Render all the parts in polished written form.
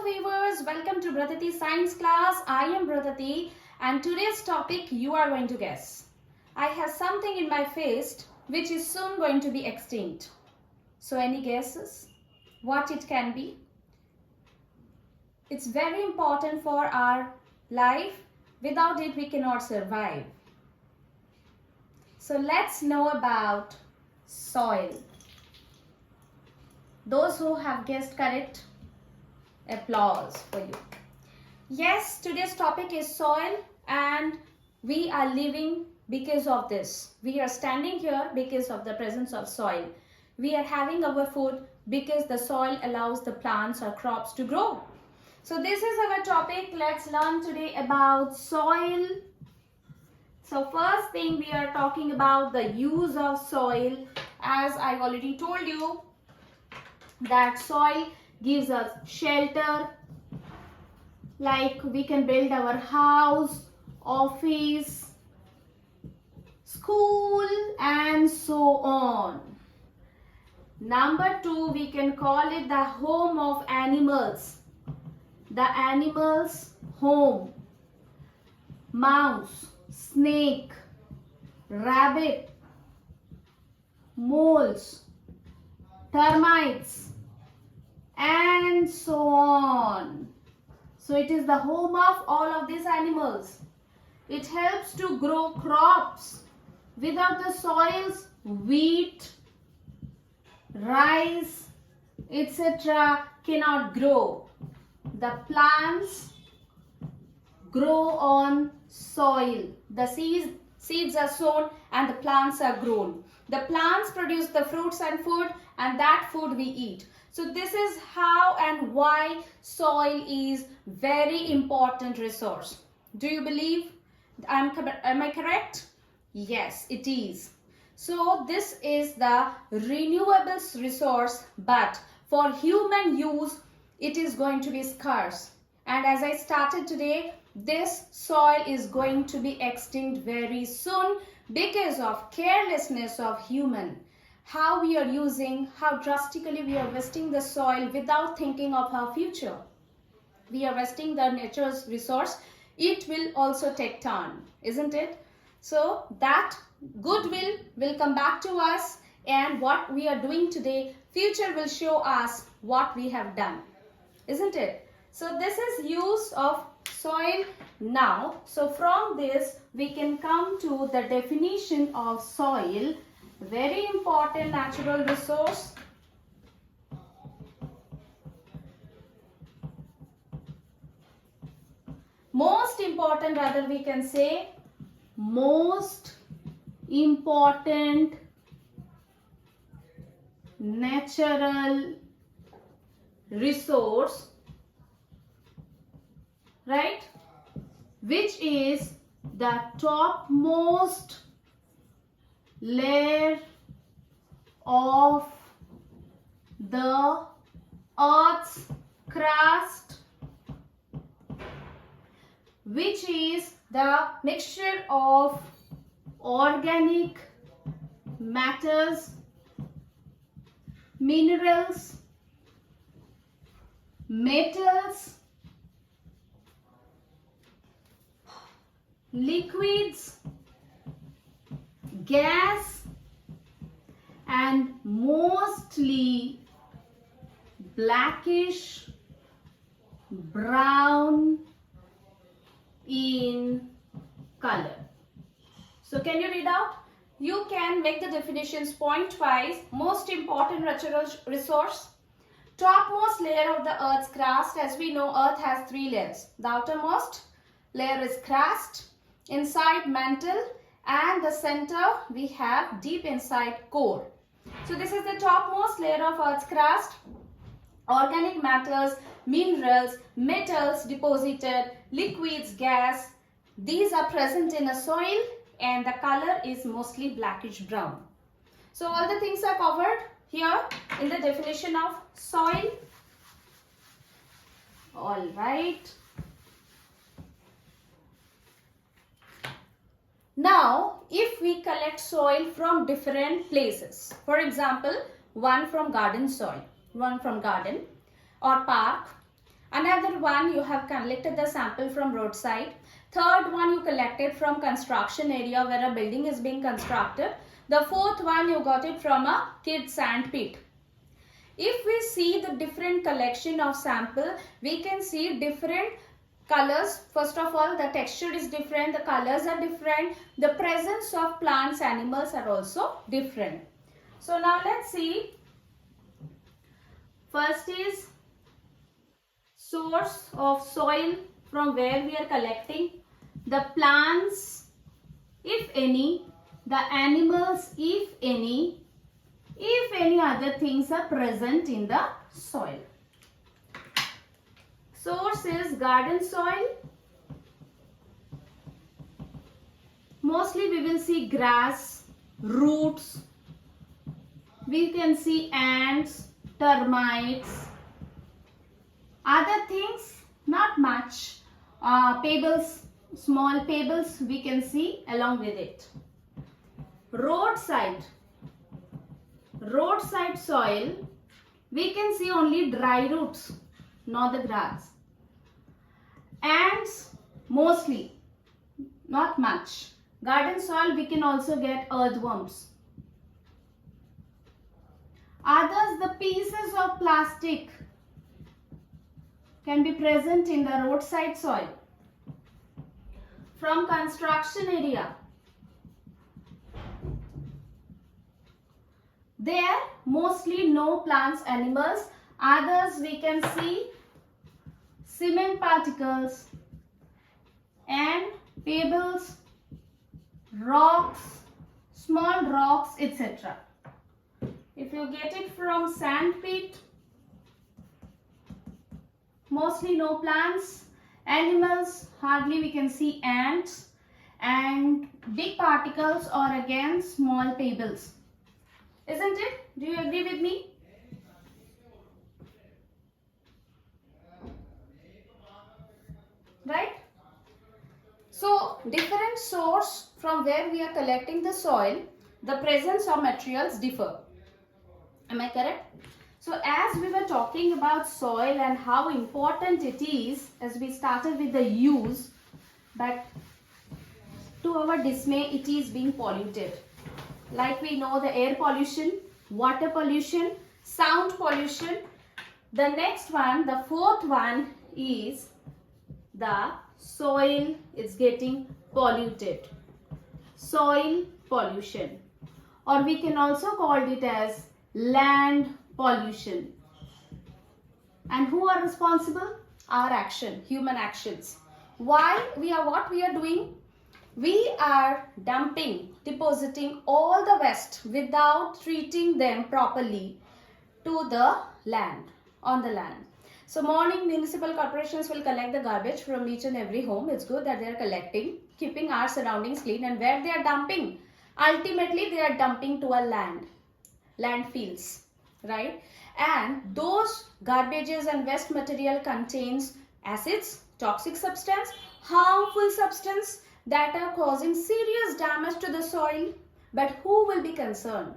viewers, welcome to Bradati Science class. I am Bradati and today's topic you are going to guess. I have something in my face which is soon going to be extinct. So any guesses what it can be? It's very important for our life. Without it we cannot survive. So let's know about soil. Those who have guessed correct, applause for you. Yes, today's topic is soil and we are living because of this. We are standing here because of the presence of soil. We are having our food because the soil allows the plants or crops to grow. So this is our topic. Let's learn today about soil. So first thing we are talking about the use of soil. As I already told you, that soil gives us shelter, like we can build our house, office, school and so on. Number two, we can call it the home of animals. The animals' home. Mouse, snake, rabbit, moles, termites and so on. So it is the home of all of these animals. It helps to grow crops. Without the soils, wheat, rice, etc. cannot grow. The plants grow on soil. The seeds are sown and the plants are grown. The plants produce the fruits and food, and that food we eat. So this is how and why soil is very important resource. Do you believe am I correct? Yes, it is. So this is the renewable resource, but for human use it is going to be scarce. And as I started today, this soil is going to be extinct very soon because of carelessness of human. How we are using, how drastically we are wasting the soil without thinking of our future. We are wasting the nature's resource. It will also take time, isn't it? So that goodwill will come back to us, and what we are doing today, future will show us what we have done, isn't it? So this is use of soil now. So from this we can come to the definition of soil. Very important natural resource. Most important, rather we can say, most important natural resource, right? Which is the topmost layer of the Earth's crust, which is the mixture of organic matters, minerals, metals, liquids, gas and mostly blackish brown in color. So can you read out? You can make the definitions point-wise. Most important natural resource. Topmost layer of the Earth's crust. As we know, Earth has three layers. The outermost layer is crust, inside mantle, and the center we have deep inside core. So this is the topmost layer of Earth's crust. Organic matters, minerals, metals deposited, liquids, gas. These are present in a soil and the color is mostly blackish brown. So all the things are covered here in the definition of soil. All right. Now, if we collect soil from different places, for example, one from garden soil, one from garden or park, Another one, you have collected the sample from roadside. Third one, you collected from construction area where a building is being constructed. The fourth one, you got it from a kid's sand pit. If we see the different collection of sample, we can see different colors. First of all, the texture is different, the colors are different, the presence of plants, animals are also different. So now let's see. First is source of soil from where we are collecting, the plants if any, the animals if any other things are present in the soil. Source is garden soil. Mostly we will see grass, roots, we can see ants, termites, other things not much, pebbles, small pebbles we can see along with it. Roadside soil, we can see only dry roots, not the grass. Ants mostly, not much. Garden soil we can also get earthworms. Others, the pieces of plastic can be present in the roadside soil. From construction area, there mostly no plants, animals. Others we can see cement particles and pebbles, rocks, small rocks, etc. If you get it from sand pit, mostly no plants, animals, hardly we can see ants, and big particles or again small pebbles. Isn't it? Do you agree with me? Right? So, different source from where we are collecting the soil, the presence of materials differ. Am I correct? So, as we were talking about soil and how important it is, as we started with the use, but to our dismay, it is being polluted. Like we know, the air pollution, water pollution, sound pollution. The next one, the fourth one is the soil is getting polluted. Soil pollution, or we can also call it as land pollution. And who are responsible? Our action, human actions. Why what we are doing? We are depositing all the waste without treating them properly to the land, on the land. So morning municipal corporations will collect the garbage from each and every home. It's good that they are collecting, keeping our surroundings clean, and where they are dumping, ultimately they are dumping to a landfills, right? And those garbages and waste material contains acids, toxic substance, harmful substance that are causing serious damage to the soil. But who will be concerned?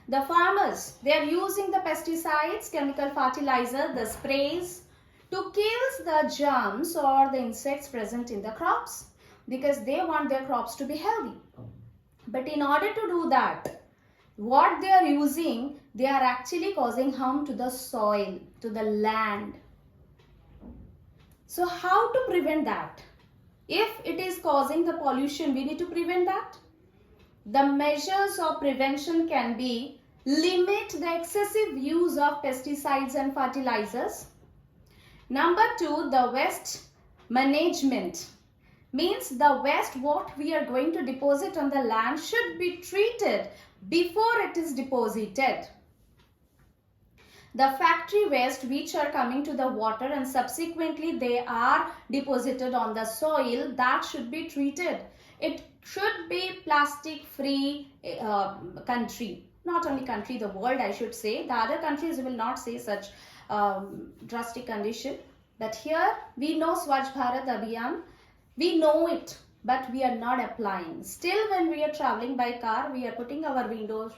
The farmers. They are using the pesticides, chemical fertilizer, the sprays to kill the germs or the insects present in the crops, because they want their crops to be healthy. But in order to do that, what they are using, they are actually causing harm to the soil, to the land. So how to prevent that? If it is causing the pollution, we need to prevent that. The measures of prevention can be limit the excessive use of pesticides and fertilizers. Number 2, the waste management. Means the waste what we are going to deposit on the land should be treated before it is deposited. The factory waste which are coming to the water and subsequently they are deposited on the soil, that should be treated. It should be plastic free country. Not only country, the world I should say. The other countries will not say such drastic condition. But here we know Swachh Bharat Abhiyan. We know it, but we are not applying. Still, when we are traveling by car, we are putting our windows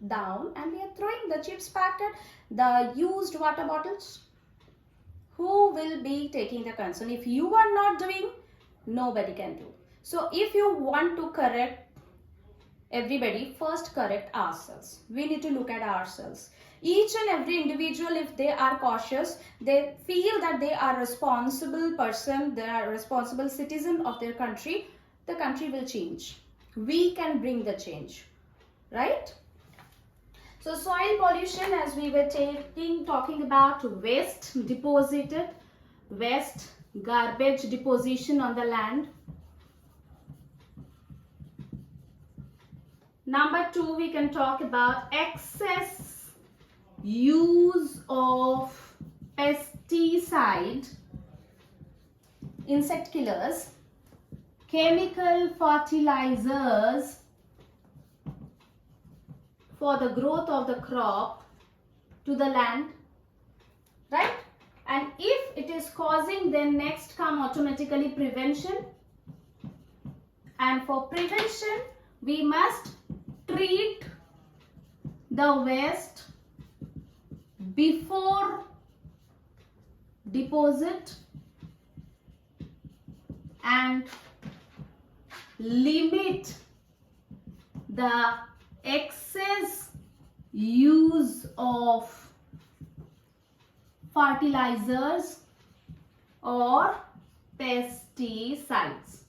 down and we are throwing the chips packet, the used water bottles. Who will be taking the concern? If you are not doing, nobody can do. So if you want to correct everybody, first correct ourselves. We need to look at ourselves. Each and every individual, if they are cautious, they feel that they are responsible person, they are responsible citizen of their country, the country will change. We can bring the change, right? So soil pollution, as we were talking about waste deposited, waste, garbage deposition on the land. Number 2, we can talk about excess use of pesticide, insect killers, chemical fertilizers for the growth of the crop to the land, right? And if it is causing, then next come automatically prevention. And for prevention, we must treat the waste before deposit and limit the excess use of fertilizers or pesticides.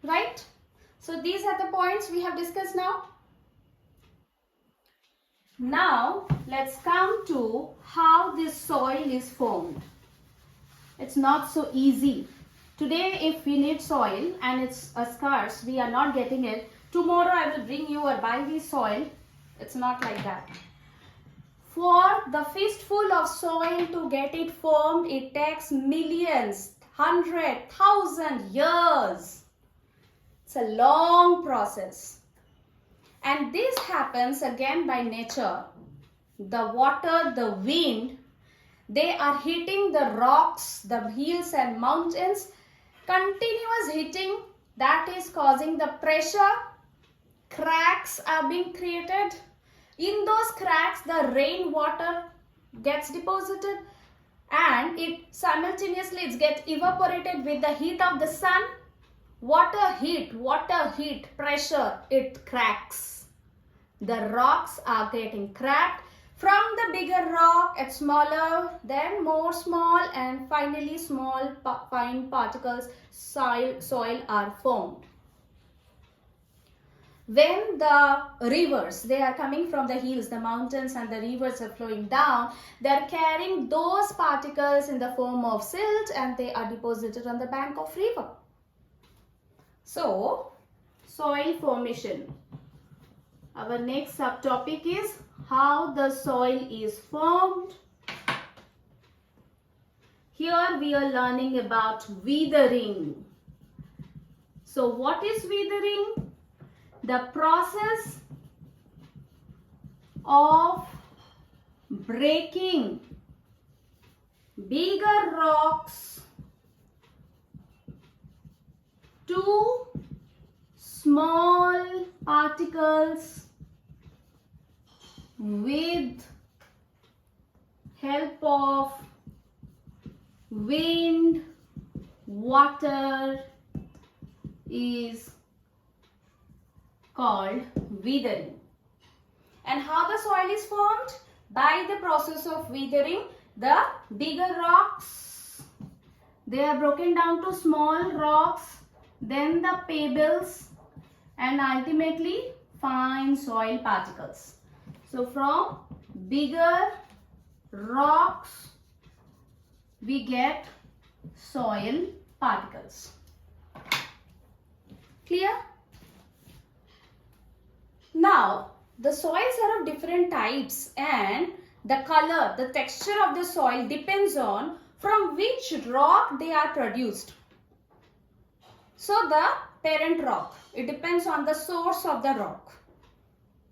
Right? So these are the points we have discussed now. Now let's come to how this soil is formed. It's not so easy. Today, if we need soil and it's scarce, we are not getting it. Tomorrow I will bring you or buy the soil. It's not like that. For the fistful of soil to get it formed, it takes millions, 100,000 years. It's a long process. And this happens again by nature. The water, the wind, they are hitting the rocks, the hills and mountains. Continuous hitting, that is causing the pressure. Cracks are being created. In those cracks, the rainwater gets deposited and it simultaneously gets evaporated with the heat of the sun. Water heat, pressure, it cracks. The rocks are getting cracked. From the bigger rock, it's smaller, then more small, and finally small fine particles, soil are formed. When the rivers, they are coming from the hills, the mountains and the rivers are flowing down, they are carrying those particles in the form of silt and they are deposited on the bank of river. So, soil formation. Our next subtopic is how the soil is formed. Here we are learning about weathering. So what is weathering? The process of breaking bigger rocks to small particles with help of wind, water is called weathering. And how the soil is formed? By the process of weathering, the bigger rocks, they are broken down to small rocks, then the pebbles, and ultimately fine soil particles. So from bigger rocks, we get soil particles. Clear? Now, the soils are of different types and the color, the texture of the soil depends on from which rock they are produced. So the parent rock, it depends on the source of the rock,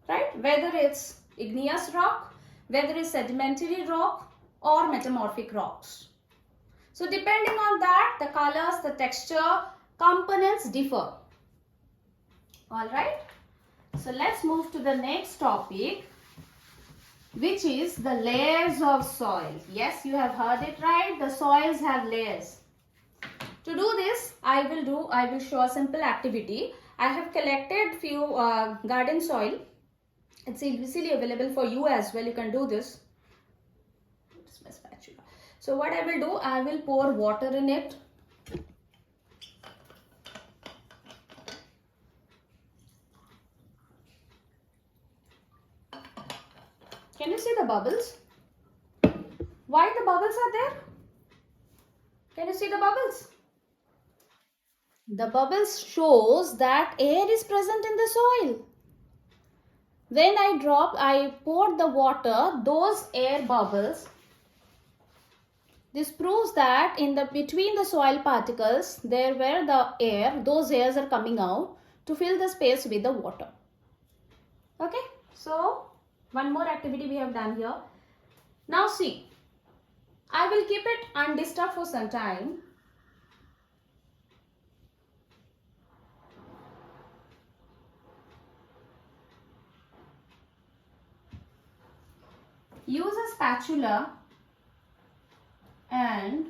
right? Whether it's igneous rock, whether it's sedimentary rock or metamorphic rocks. So depending on that, the colors, the texture, components differ. All right. So let's move to the next topic. which is the layers of soil. Yes, you have heard it right. The soils have layers. To do this, I will show a simple activity. I have collected few garden soil. It's easily available for you as well. You can do this. It's my spatula. So what I will do, I will pour water in it. Can you see the bubbles? Why the bubbles are there? Can you see the bubbles? The bubbles shows that air is present in the soil. When I poured the water, those air bubbles, this proves that between the soil particles, there were the air, those airs are coming out to fill the space with the water. Okay, so one more activity we have done here. Now see, I will keep it undisturbed for some time. Use a spatula and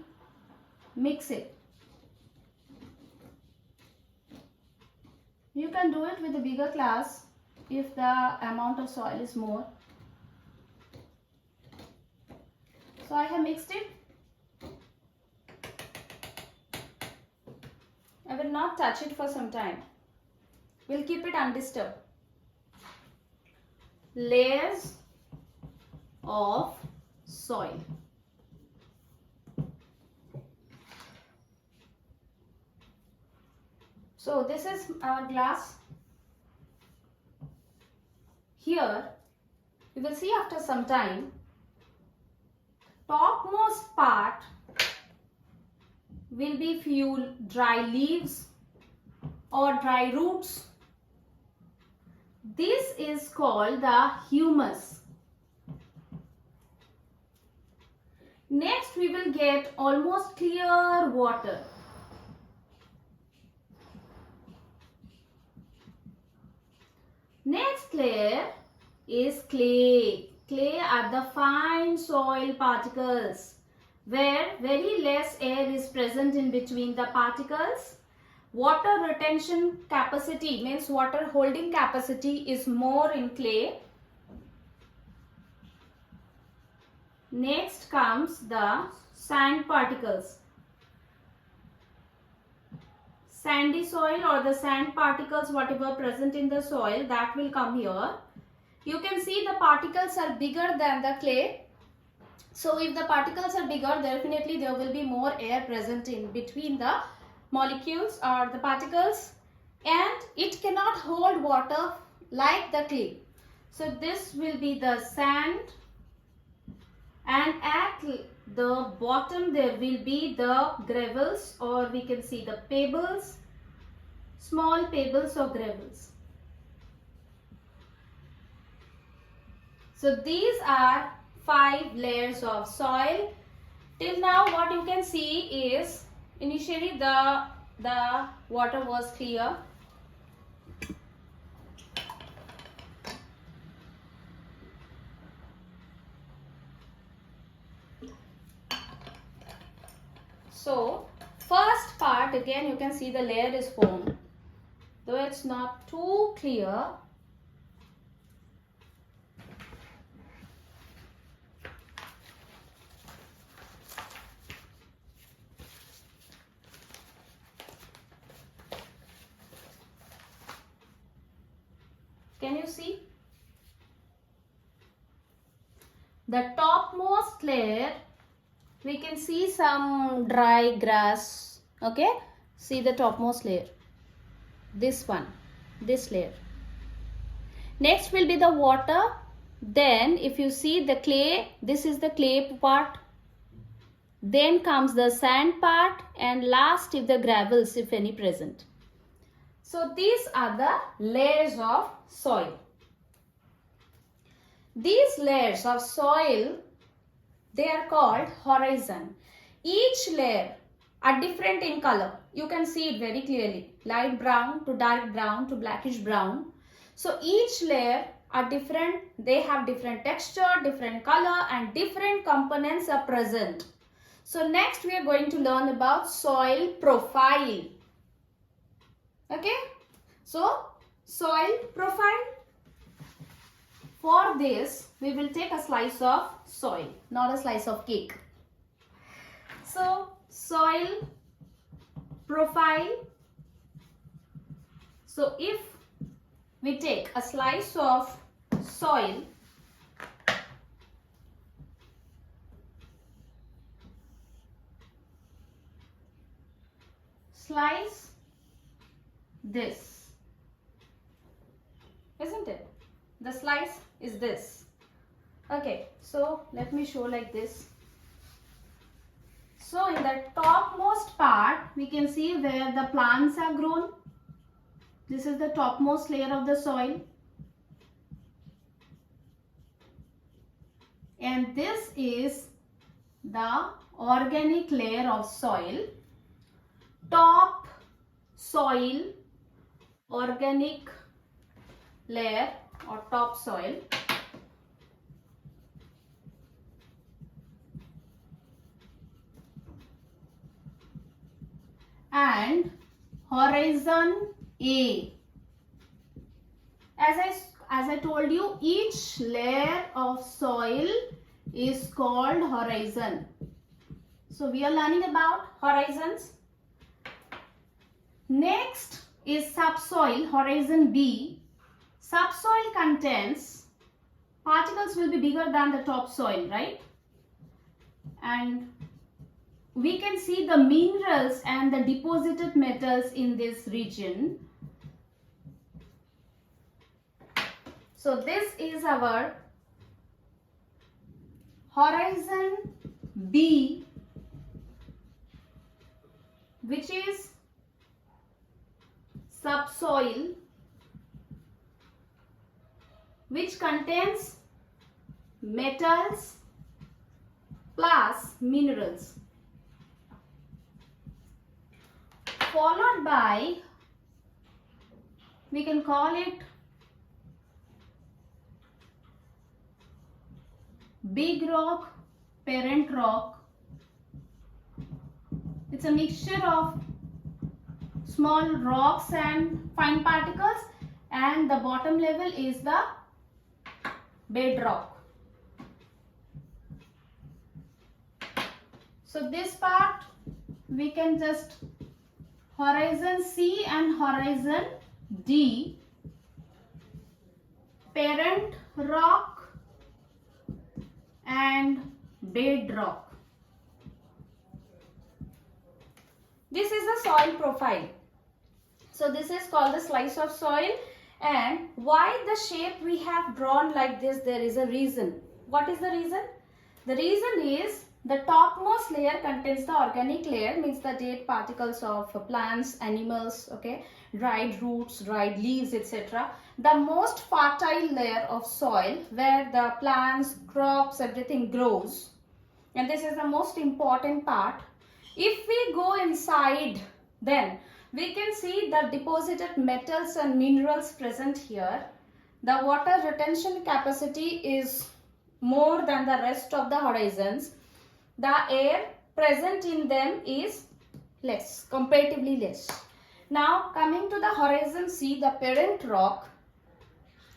mix it. You can do it with a bigger glass if the amount of soil is more. So I have mixed it. I will not touch it for some time. We'll keep it undisturbed. Layers of soil. So this is our glass. Here you will see after some time, topmost part will be few dry leaves or dry roots. This is called the humus. Next we will get almost clear water. Next layer is clay. Clay are the fine soil particles where very less air is present in between the particles. Water retention capacity means water holding capacity is more in clay. Next comes the sand particles. Sandy soil or the sand particles, whatever present in the soil, that will come here. You can see the particles are bigger than the clay. So if the particles are bigger, definitely there will be more air present in between the molecules or the particles, and it cannot hold water like the clay. So this will be the sand, and at the bottom there will be the gravels, or we can see the pebbles, small pebbles or gravels. So these are 5 layers of soil. Till now what you can see is initially the water was clear. So first part, again you can see the layer is formed, though it's not too clear. Can you see? The topmost layer, we can see some dry grass. Okay, see the topmost layer, this one, this layer. Next will be the water. Then if you see the clay, this is the clay part. Then comes the sand part, and last is the gravels, if any present. So these are the layers of soil. These layers of soil, they are called horizon. Each layer are different in color. You can see it very clearly. Light brown to dark brown to blackish brown. So each layer are different. They have different texture, different color, and different components are present. So next we are going to learn about soil profile. Okay, so soil profile. For this we will take a slice of soil, not a slice of cake. So soil profile. So if we take a slice of soil, slice this, isn't it? The slice is this. Okay, so let me show like this. So in the topmost part, we can see where the plants are grown. This is the topmost layer of the soil. And this is the organic layer of soil. Top soil, organic layer or top soil. And horizon A. As I told you, each layer of soil is called horizon. So we are learning about horizons. Next is subsoil, horizon B. Subsoil contains particles will be bigger than the topsoil, right? And we can see the minerals and the deposited metals in this region. So this is our horizon B, which is subsoil, which contains metals plus minerals, followed by, we can call it big rock, parent rock. It's a mixture of small rocks and fine particles, and the bottom level is the bedrock. So this part we can just horizon C and horizon D, parent rock and bedrock. This is the soil profile. So this is called the slice of soil, and why the shape we have drawn like this, there is a reason. What is the reason? The reason is the topmost layer contains the organic layer, means the dead particles of plants, animals, okay, dried roots, dried leaves, etc. The most fertile layer of soil where the plants, crops, everything grows. And this is the most important part. If we go inside, then we can see the deposited metals and minerals present here. The water retention capacity is more than the rest of the horizons. The air present in them is less, comparatively less. Now coming to the horizon C, the parent rock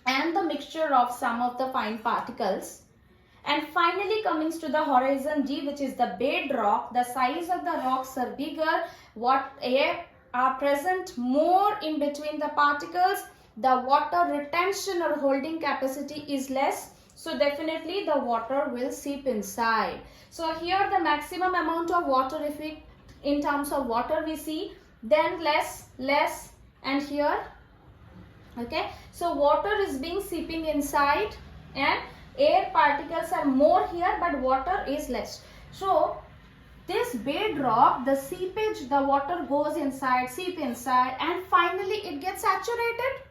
and the mixture of some of the fine particles. And finally coming to the horizon D, which is the bedrock. The size of the rocks are bigger, what air are present more in between the particles. The water retention or holding capacity is less. So definitely the water will seep inside. So here the maximum amount of water, if we in terms of water we see, then less, and here, okay. So water is being seeping inside and air particles are more here, but water is less. So this bedrock, the seepage, the water goes inside, seep inside, and finally it gets saturated.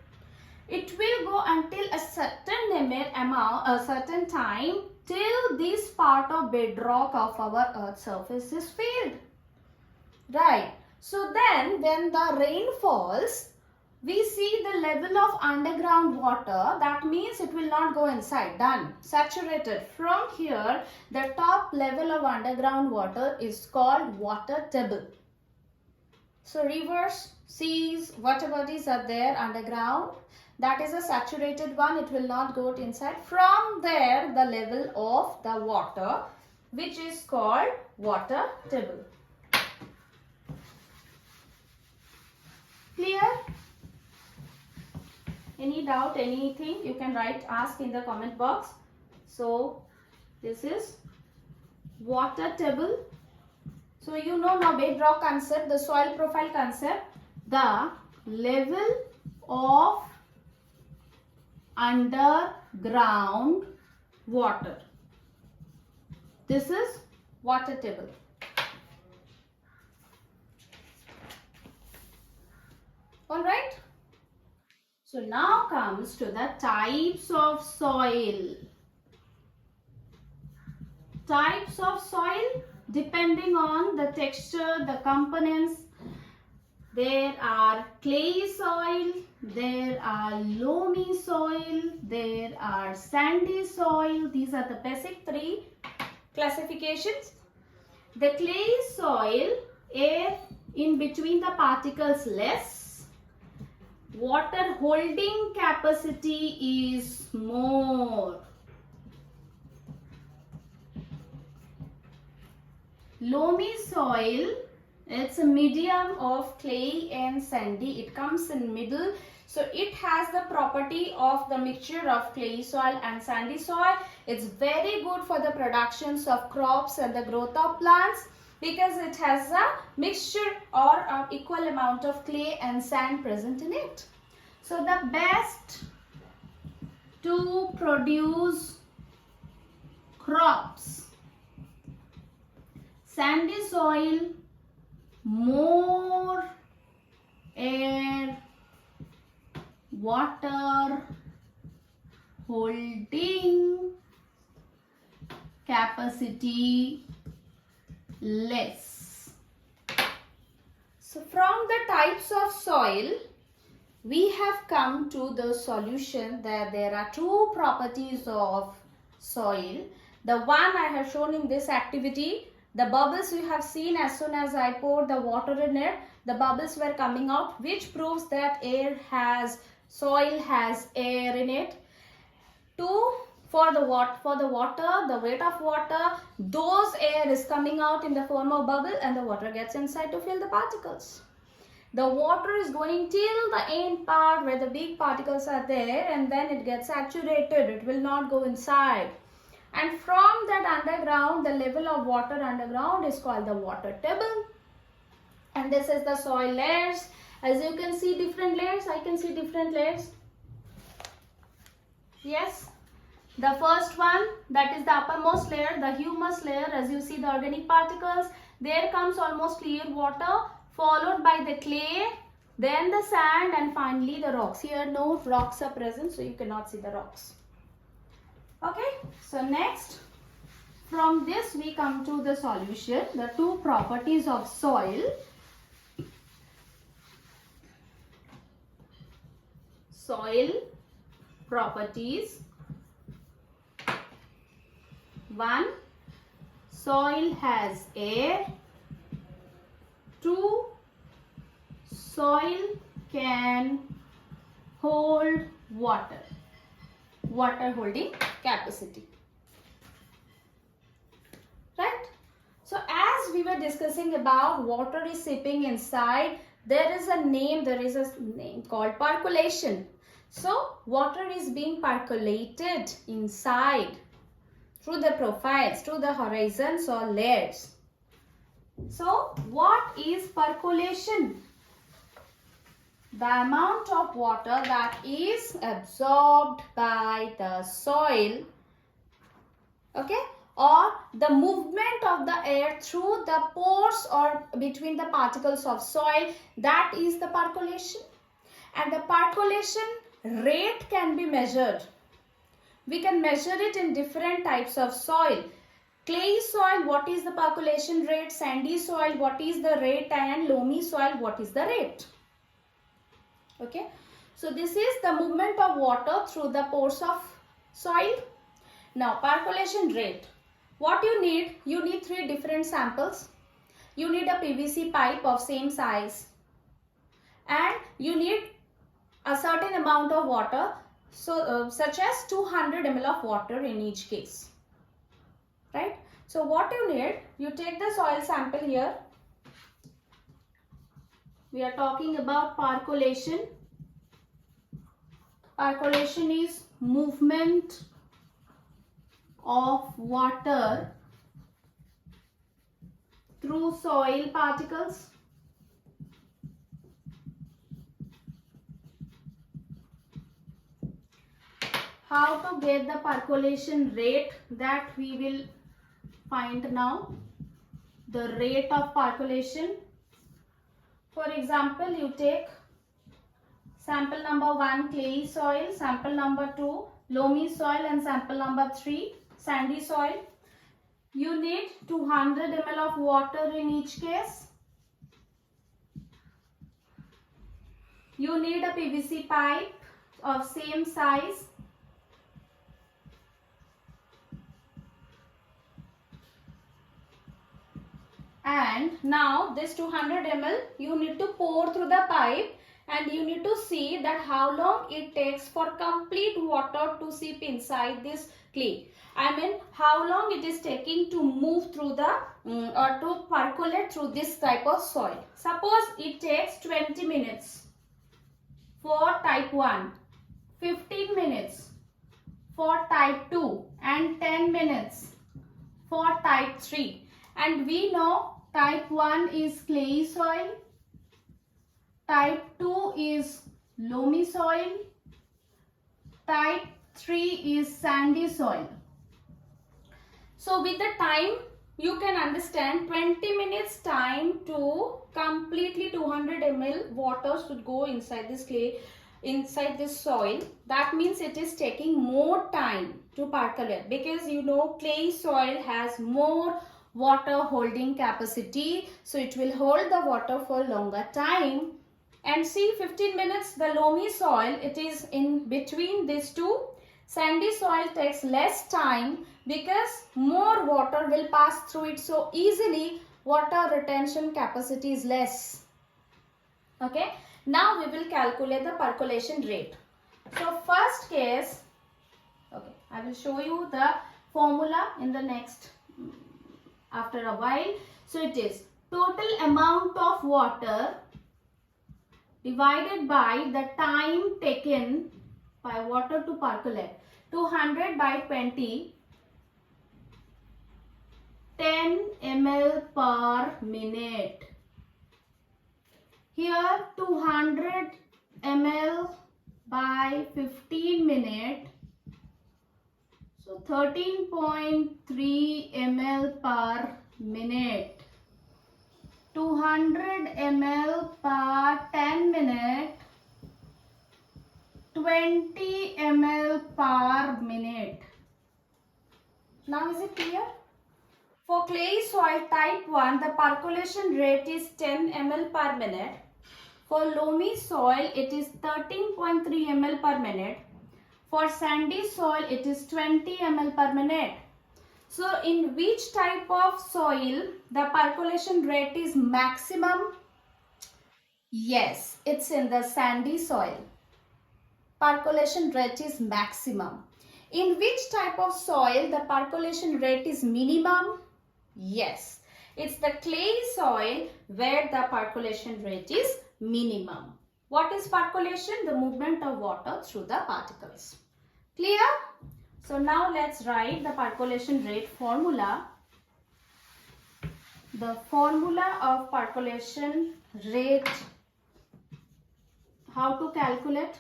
It will go until a certain time till this part of bedrock of our earth surface is filled. Right. So then when the rain falls, We see the level of underground water, that means it will not go inside. Done. Saturated. From here, the top level of underground water is called water table. So rivers, seas, water bodies are there underground. That is a saturated one. It will not go inside. From there, the level of the water, which is called water table. Clear? Any doubt, anything, you can ask in the comment box. So this is water table. So you know now bedrock concept, the soil profile concept, the level of underground water. This is water table. All right. So now comes to the types of soil. Types of soil depending on the texture, the components. There are clay soil, there are loamy soil, there are sandy soil. These are the basic three classifications. The clay soil, air in between the particles less. Water holding capacity is more. Loamy soil, it's a medium of clay and sandy. It comes in middle. So it has the property of the mixture of clay soil and sandy soil. It's very good for the productions of crops and the growth of plants, because it has a mixture or an equal amount of clay and sand present in it. So the best to produce crops, sandy soil, more air, water holding capacity less. So from the types of soil, we have come to the solution that there are two properties of soil. The one I have shown in this activity, the bubbles you have seen as soon as I poured the water in it, the bubbles were coming out, which proves that soil has air in it. For the water, the weight of water, those air is coming out in the form of bubble and the water gets inside to fill the particles. The water is going till the end part where the big particles are there, and then it gets saturated. It will not go inside. And from that underground, the level of water underground is called the water table. And this is the soil layers. As you can see different layers, I can see different layers. Yes. The first one, that is the uppermost layer, the humus layer. As you see the organic particles, there comes almost clear water, followed by the clay, then the sand, and finally the rocks. Here no rocks are present, so you cannot see the rocks. Okay, so next, from this we come to the solution, the two properties of soil. Soil properties. 1. Soil has air. 2. Soil can hold water. Water holding capacity. Right? So as we were discussing about water is seeping inside, there is a name called percolation. So water is being percolated inside through the profiles, through the horizons or layers. So what is percolation? The amount of water that is absorbed by the soil, okay, or the movement of the air through the pores or between the particles of soil, that is the percolation. And the percolation rate can be measured. We can measure it in different types of soil. Clay soil, what is the percolation rate? Sandy soil, what is the rate? And loamy soil, what is the rate? Okay, so this is the movement of water through the pores of soil. Now percolation rate. What you need 3 different samples. You need a PVC pipe of same size, and you need a certain amount of water, so such as 200 ml of water in each case, right? So what you need, you take the soil sample here. We are talking about percolation. Percolation is movement of water through soil particles. How to get the percolation rate, that we will find now. The rate of percolation. For example, you take sample number 1 clay soil, sample number 2 loamy soil, and sample number 3 sandy soil. You need 200 ml of water in each case. You need a PVC pipe of same size. And now this 200 ml you need to pour through the pipe, and you need to see that how long it takes for complete water to seep inside this clay. I mean how long it is taking to move through the or to percolate through this type of soil. Suppose it takes 20 minutes for type 1, 15 minutes for type 2, and 10 minutes for type 3. And we know type 1 is clay soil, type 2 is loamy soil, type 3 is sandy soil. So with the time, you can understand 20 minutes time to completely 200 ml water should go inside this clay, inside this soil. That means it is taking more time to percolate, because you know clay soil has more water holding capacity, so it will hold the water for longer time. And see, 15 minutes the loamy soil, it is in between these two. Sandy soil takes less time because more water will pass through it so easily, water retention capacity is less. Okay, now we will calculate the percolation rate. So first case, okay, I will show you the formula in the next after a while. So it is total amount of water divided by the time taken by water to percolate. 200 by 20, 10 ml per minute. Here 200 ml by 15 minutes. So 13.3 ml per minute. 200 ml per 10 minutes. 20 ml per minute. Now is it clear? For clay soil type 1, the percolation rate is 10 ml per minute. For loamy soil, it is 13.3 ml per minute. For sandy soil, it is 20 ml per minute. So in which type of soil the percolation rate is maximum? Yes, it's in the sandy soil. Percolation rate is maximum. In which type of soil the percolation rate is minimum? Yes, it's the clay soil where the percolation rate is minimum. What is percolation? The movement of water through the particles. Clear? So now let's write the percolation rate formula. The formula of percolation rate, how to calculate?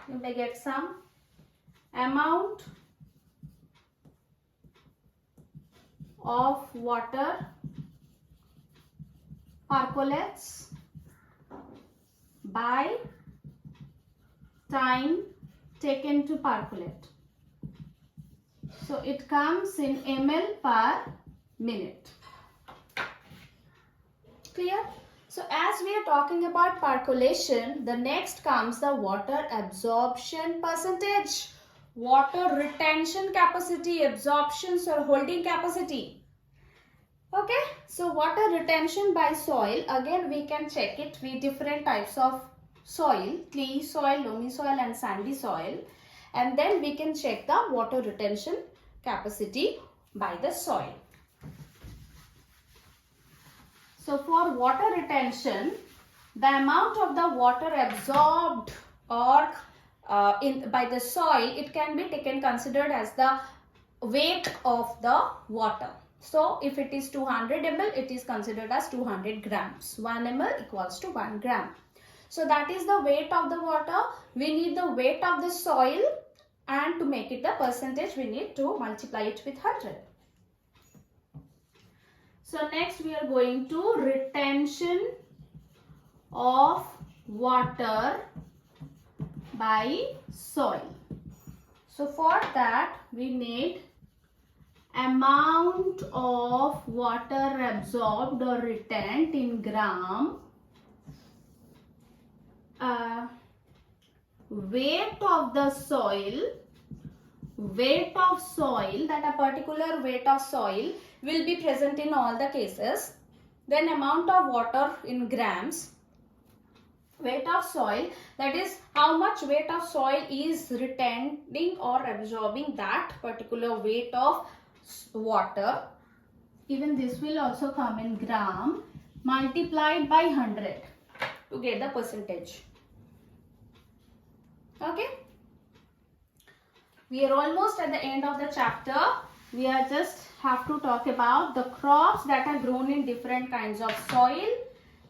You may get some amount of water percolates by time taken to percolate. So it comes in ml per minute. Clear? So as we are talking about percolation, the next comes the water absorption percentage, water retention capacity, absorptions or holding capacity. Okay, so water retention by soil, again we can check it with different types of soil, clay soil, loamy soil and sandy soil, and then we can check the water retention capacity by the soil. So for water retention, the amount of the water absorbed or by the soil, it can be considered as the weight of the water. So if it is 200 ml, it is considered as 200 grams. 1 ml equals to 1 gram. So that is the weight of the water. We need the weight of the soil, and to make it the percentage, we need to multiply it with 100. So next we are going to retention of water by soil. So for that we need amount of water absorbed or retained in gram, weight of the soil, that a particular weight of soil will be present in all the cases, then amount of water in grams, weight of soil, that is how much weight of soil is retaining or absorbing that particular weight of water, even this will also come in gram, multiplied by 100 to get the percentage. Okay, we are almost at the end of the chapter. We are just have to talk about the crops that are grown in different kinds of soil.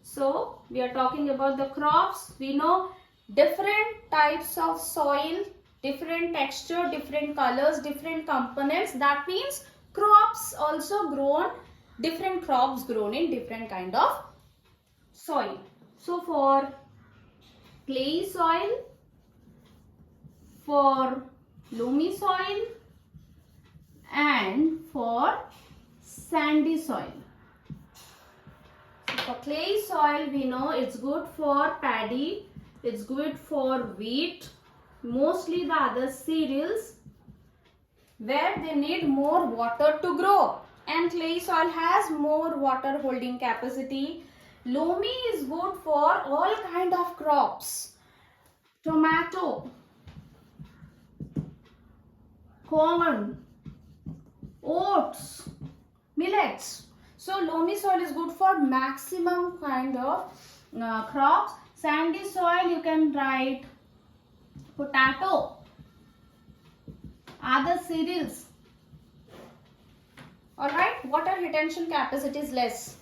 So we are talking about the crops. We know different types of soil, different texture, different colors, different components. That means crops also grown, different crops grown in different kind of soil. So for clay soil, for loamy soil and for sandy soil. So for clay soil, we know it's good for paddy, it's good for wheat, mostly the other cereals where they need more water to grow, and clay soil has more water holding capacity. Loamy is good for all kind of crops, tomato, corn, oats, millets. So loamy soil is good for maximum kind of crops. Sandy soil, you can write potato, other cereals. Alright, water retention capacity is less.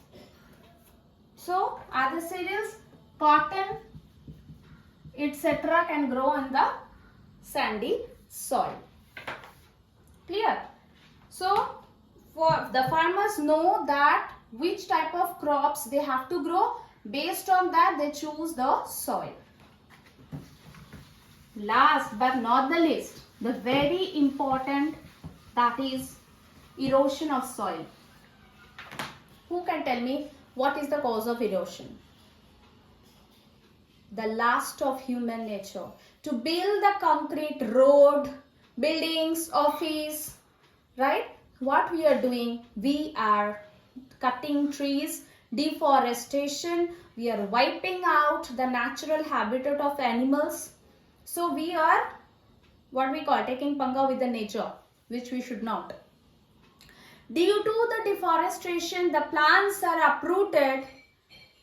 So other cereals, cotton, etc. can grow in the sandy soil. Clear? So for the farmers know that which type of crops they have to grow. Based on that, they choose the soil. Last but not the least, the very important, that is erosion of soil. Who can tell me what is the cause of erosion? The lust of human nature to build the concrete road, buildings, office, right? What we are doing, we are cutting trees, deforestation, we are wiping out the natural habitat of animals. So we are what we call taking panga with the nature, which we should not. Due to the deforestation, the plants are uprooted.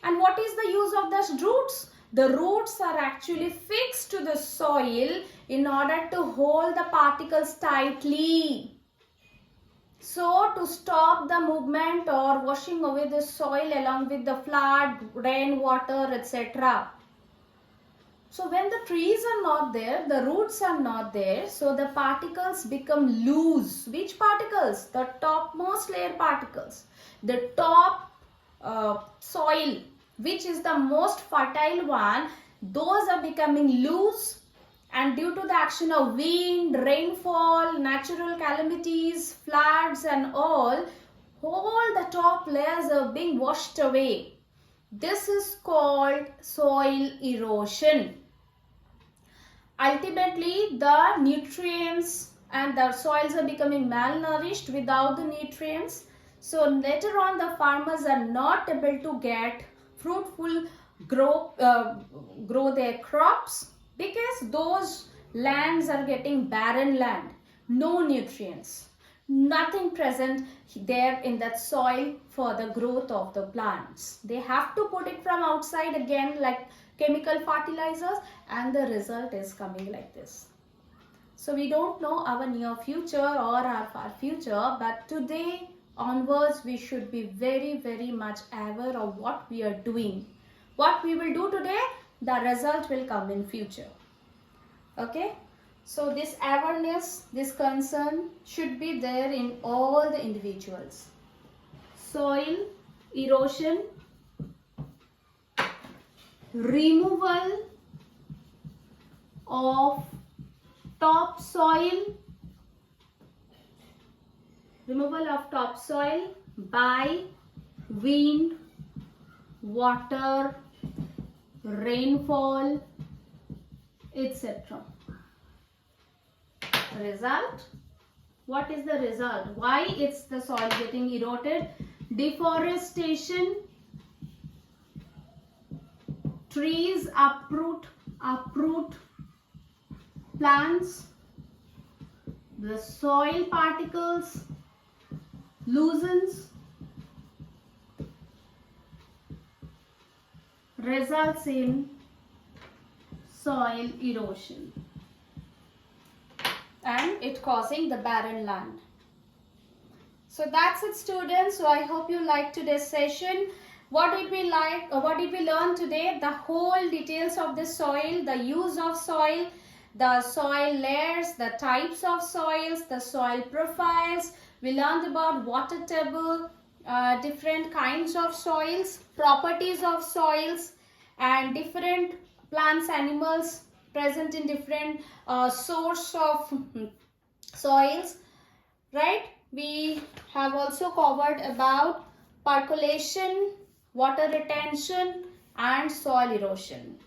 And what is the use of those roots? The roots are actually fixed to the soil in order to hold the particles tightly. So to stop the movement or washing away the soil along with the flood, rainwater, etc. So when the trees are not there, the roots are not there, so the particles become loose. Which particles? The topmost layer particles. The top soil, which is the most fertile one, those are becoming loose, and due to the action of wind, rainfall, natural calamities, floods and all the top layers are being washed away. This is called soil erosion. Ultimately, the nutrients and the soils are becoming malnourished without the nutrients. So later on, the farmers are not able to get fruitful grow their crops, because those lands are getting barren land, no nutrients, nothing present there in that soil for the growth of the plants. They have to put it from outside again, like chemical fertilizers, and the result is coming like this. So we don't know our near future or our far future, but today onwards we should be very much aware of what we are doing. What we will do today, the result will come in future. Okay, so this awareness, this concern should be there in all the individuals. Soil erosion, removal of topsoil, by wind, water, rainfall, etc. Result, what is the result? Why it's the soil getting eroded? Deforestation, trees uproot plants, the soil particles loosens, results in soil erosion and it causing the barren land. So that's it, students. So I hope you liked today's session. What did we learn today? The whole details of the soil, the use of soil, the soil layers, the types of soils, the soil profiles. We learned about water table, different kinds of soils, properties of soils, and different plants, animals present in different source of soils, right? We have also covered about percolation, water retention, and soil erosion.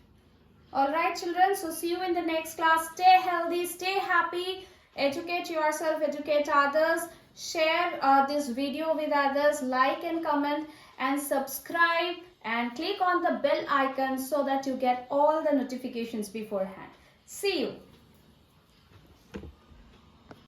Alright children, so see you in the next class. Stay healthy, stay happy, educate yourself, educate others, share this video with others, like and comment and subscribe and click on the bell icon so that you get all the notifications beforehand. See you.